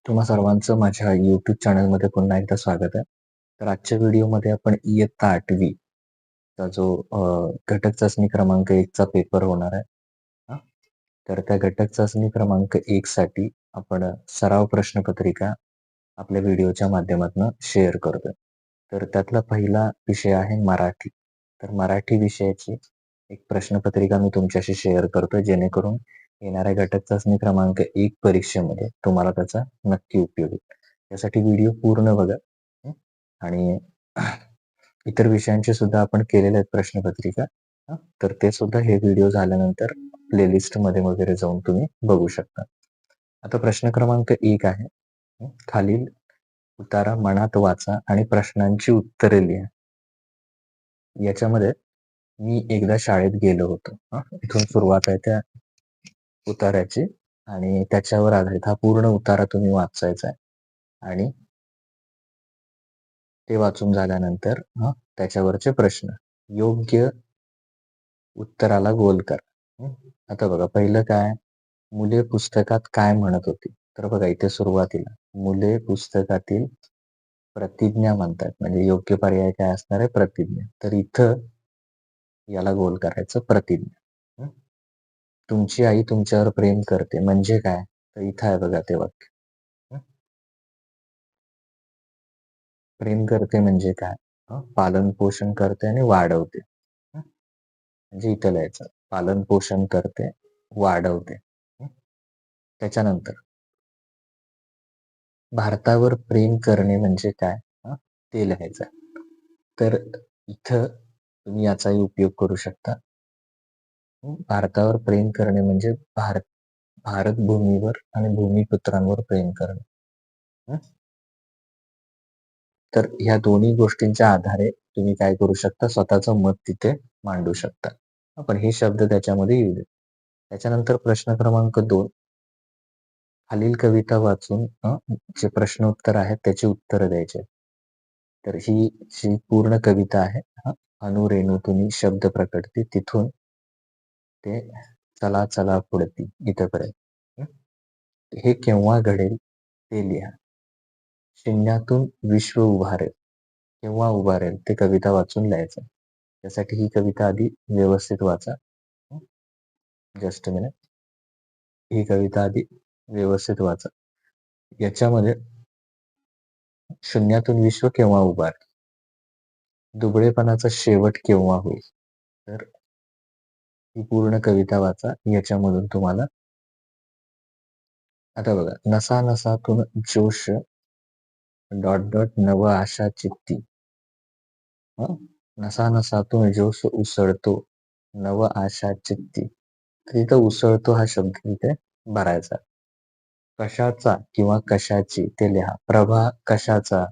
तुम्हा सर्वांचं माझ्या YouTube चॅनलमध्ये पुन्हा एकदा स्वागत आहे. तर आजच्या व्हिडिओमध्ये आपण इयत्ता 8वी चा जो घटक चाचणी क्रमांक 1 चा पेपर होणार आहे. हां. तर त्या घटक चाचणी क्रमांक 1 साठी आपण सराव प्रश्नपत्रिका आपल्या व्हिडिओच्या माध्यमातून शेअर करतोय. तर त्यातला पहिला विषय आहे मराठी. तर मराठी विषयाची एक प्रश्नपत्रिका मी तुमच्याशी शेअर करतोय, जेणेकरून येणाऱ्या घटक चाचणी क्रमांक 1 परीक्षेमध्ये तुम्हाला त्याचा नक्की उपयोग होईल. यासाठी व्हिडिओ पूर्ण बघा. हं. आणि इतर विषयांचे सुद्धा आपण केलेले आहेत प्रश्नपत्रिका. तर ते सुद्धा हे व्हिडिओ झाल्यानंतर प्लेलिस्टमध्ये वगैरे जाऊन तुम्ही बघू शकता. आता प्रश्न क्रमांक 1 आहे. खालील उतारा मनात वाचा आणि प्रश्नांची उत्तरे लिहा. याच्यामध्ये मी एकदा शाळेत गेलो होतो. इथून सुरुवात आहे त्या उतार्याची आणि त्याच्यावर आधारित हा पूर्ण उतारा तुम्ही वाचायचा आहे आणि ते वाचून झाल्यानंतर त्याच्यावरचे प्रश्न योग्य उत्तराला गोल करा. आता बघा, पहिलं काय, मुले पुस्तकात काय म्हणत होती? तर बघा, इथे सुरुवातीला मुले पुस्तकातील प्रतिज्ञा म्हणतात, म्हणजे योग्य पर्याय काय असणार आहे? प्रतिज्ञा. तर इथं याला गोल करायचं, प्रतिज्ञा. तुमची आई तुमच्यावर प्रेम करते म्हणजे काय? तर इथं आहे बघा ते वाक्य. प्रेम करते म्हणजे काय? पालन पोषण करते आणि वाढवते. म्हणजे इथं लिहायचं, पालन पोषण करते, वाढवते. त्याच्यानंतर भारतावर प्रेम करणे म्हणजे काय? ते लिहायचं. तर इथं तुम्ही याचाही उपयोग करू शकता. भारतावर प्रेम करणे म्हणजे भारत भूमीवर आणि भूमिपुत्रांवर प्रेम करणे. तर ह्या दोन्ही गोष्टींच्या आधारे तुम्ही काय करू शकता? स्वतःचं मत तिथे मांडू शकता. पण हे शब्द त्याच्यामध्ये येऊ देत. त्याच्यानंतर प्रश्न क्रमांक 2, खालील कविता वाचून जे प्रश्न उत्तर आहेत त्याची उत्तरं द्यायचे. तर ही जी पूर्ण कविता आहे, अनुरेणू तुम्ही शब्द प्रकटते, तिथून ते चला चला पुढती इथपर्यंत. हे केव्हा घडेल ते लिहा. शून्यातून विश्व उभारेल, केव्हा उभारेल ते कविता वाचून लिहायचं. त्यासाठी ही कविता आधी व्यवस्थित वाचा. Just minute. ही कविता आधी व्यवस्थित वाचा. याच्यामध्ये शून्यातून विश्व केव्हा उभारेल, दुबळेपणाचा शेवट केव्हा होईल, तर ही पूर्ण कविता वाचा. याच्यामधून तुम्हाला आता बघा, नसा नसातून जोश नव आशा चित्ती. नसा नसातून जोश उसळतो, नव आशा चित्ती. तिथं उसळतो हा शब्द तिथे भरायचा. कशाचा किंवा कशाची ते लिहा. प्रभा कशाचा,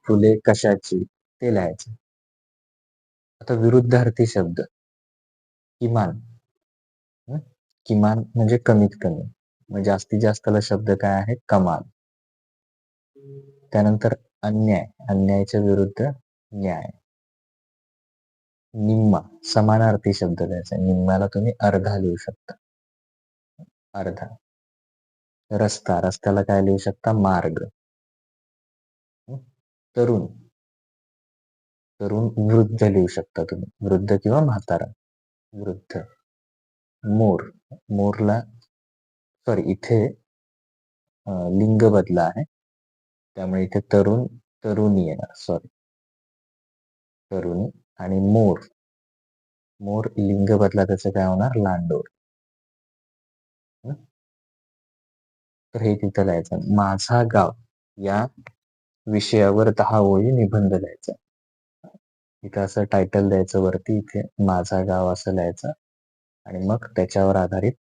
फुले कशाची ते लिहायचं. आता विरुद्धार्थी शब्द किमान. किमान म्हणजे कमीत कमी, म्हणजे जास्तीत जास्तला शब्द काय आहे? कमाल. त्यानंतर अन्याय, अन्यायाच्या विरुद्ध न्याय. निम्मा, समानार्थी शब्द द्यायचा. निम्म्याला तुम्ही अर्धा लिहू शकता, अर्धा. रस्ता, रस्त्याला काय लिहू शकता? मार्ग. तरुण, तरुण वृद्ध लिहू शकता तुम्ही, वृद्ध किंवा म्हातारा, वृद्ध. मोर, मोरला सॉरी, इथे लिंग बदला आहे, त्यामुळे इथे तरुण तरुणी येणार, सॉरी, तरुणी. आणि मोर, मोर लिंग बदला त्याचं काय होणार? लांडोर. तर हे तिथं लिहायचं. माझा गाव या विषयावर 10 ओळी निबंध लिहायचा. इथं असं टायटल द्यायचं वरती, इथे माझा गाव असं लिहायचं आणि मग त्याच्यावर आधारित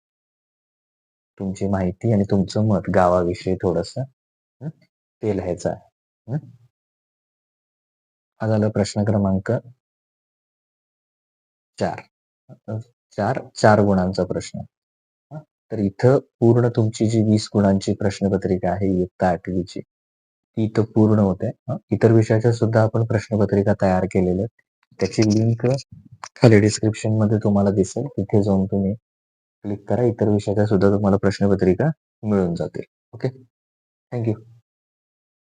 तुमची माहिती आणि तुमचं मत गावाविषयी थोडस ते लिहायचं आहे. हा झाला प्रश्न क्रमांक 4. 4 गुणांचा प्रश्न. तर इथं पूर्ण तुमची जी 20 गुणांची प्रश्नपत्रिका आहे इयत्ता 8वीची, ती इथं पूर्ण होते. इतर विषयाच्या सुद्धा आपण प्रश्नपत्रिका तयार केलेल्या आहेत. त्याची लिंक खाली डिस्क्रिप्शन मध्ये तुम्हाला दिसेल, तिथे जाऊन तुम्ही क्लिक करा. इतर विषयाच्या सुद्धा तुम्हाला प्रश्नपत्रिका मिळून जातील. ओके. Thank you.